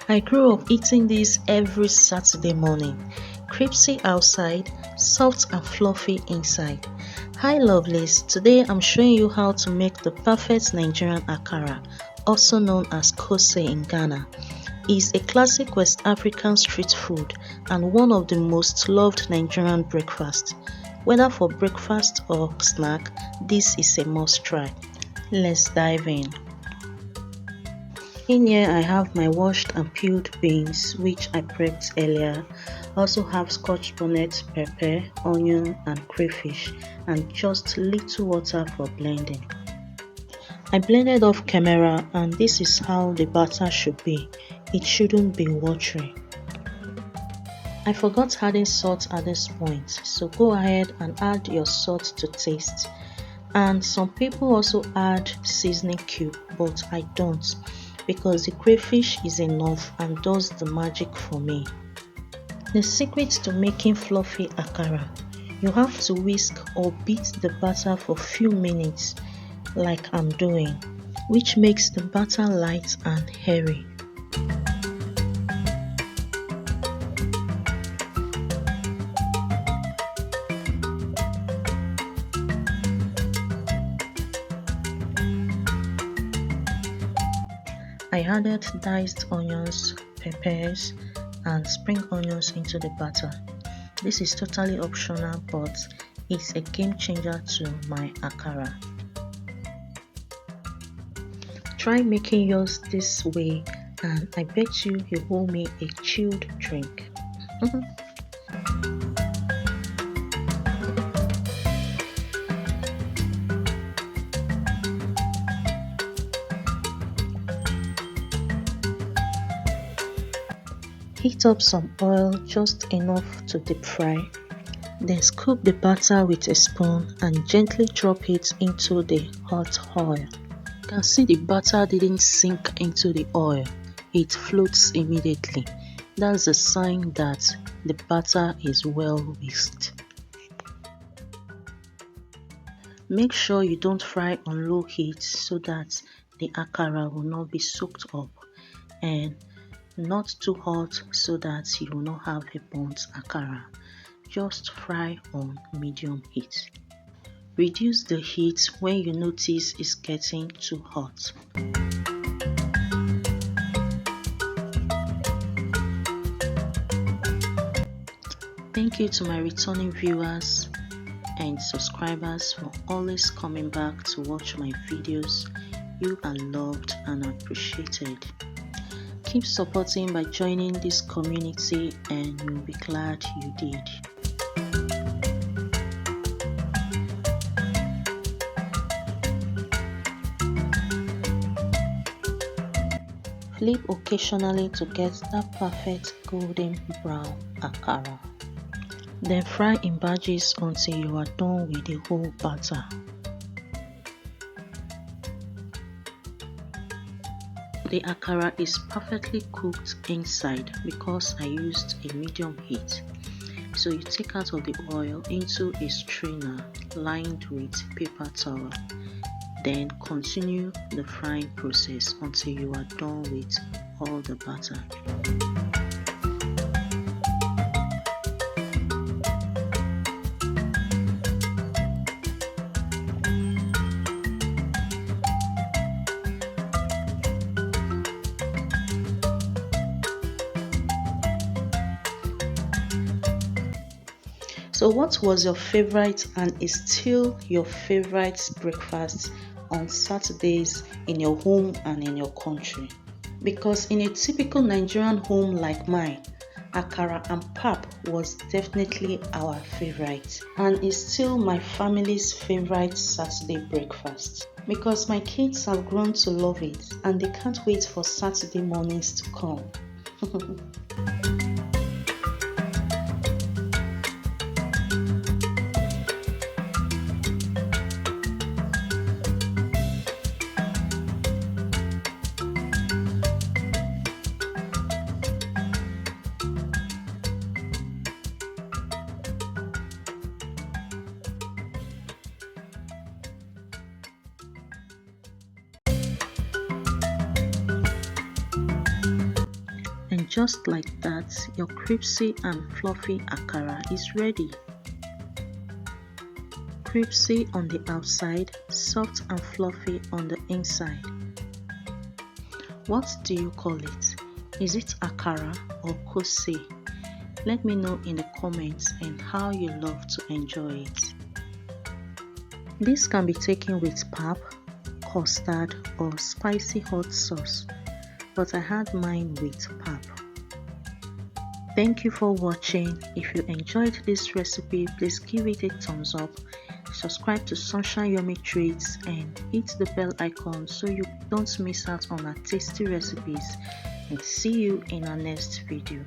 I grew up eating this every Saturday morning. Crispy outside, soft and fluffy inside. Hi lovelies, today I'm showing you how to make the perfect Nigerian Akara, also known as Koose in Ghana. It's a classic West African street food and one of the most loved Nigerian breakfasts. Whether for breakfast or snack, this is a must try. Let's dive in. In here I have my washed and peeled beans which I prepped earlier. I also have scotch bonnet, pepper, onion and crayfish and just little water for blending. I blended off camera and this is how the batter should be. It shouldn't be watery. I forgot adding salt at this point, so go ahead and add your salt to taste. And some people also add seasoning cube, but I don't, because the crayfish is enough and does the magic for me. The secret to making fluffy akara: you have to whisk or beat the batter for few minutes like I'm doing, which makes the batter light and hairy. I added diced onions, peppers and spring onions into the batter. This is totally optional, but it's a game changer to my akara. Try making yours this way and I bet you will me a chilled drink. Heat up some oil, just enough to deep fry. Then scoop the batter with a spoon and gently drop it into the hot oil. You can see the batter didn't sink into the oil, it floats immediately. That's a sign that the batter is well whisked. Make sure you don't fry on low heat so that the akara will not be soaked up, and not too hot so that you will not have a burnt akara. Just fry on medium heat. Reduce the heat when you notice it's getting too hot. Thank you to my returning viewers and subscribers for always coming back to watch my videos. You are loved and appreciated. Keep supporting by joining this community and you'll be glad you did. Flip occasionally to get that perfect golden brown akara. Then fry in batches until you are done with the whole batter. The akara is perfectly cooked inside because I used a medium heat. So you take out of the oil into a strainer lined with paper towel. Then continue the frying process until you are done with all the batter. So what was your favorite and is still your favorite breakfast on Saturdays in your home and in your country? Because in a typical Nigerian home like mine, akara and pap was definitely our favorite and is still my family's favorite Saturday breakfast. Because my kids have grown to love it and they can't wait for Saturday mornings to come. And just like that, your crispy and fluffy akara is ready. Crispy on the outside, soft and fluffy on the inside. What do you call it? Is it akara or koose? Let me know in the comments and how you love to enjoy it. This can be taken with pap, custard or spicy hot sauce, but I had mine with pap. Thank you for watching. If you enjoyed this recipe, please give it a thumbs up, subscribe to Sunshine Yummy Treats and hit the bell icon so you don't miss out on our tasty recipes, and see you in our next video.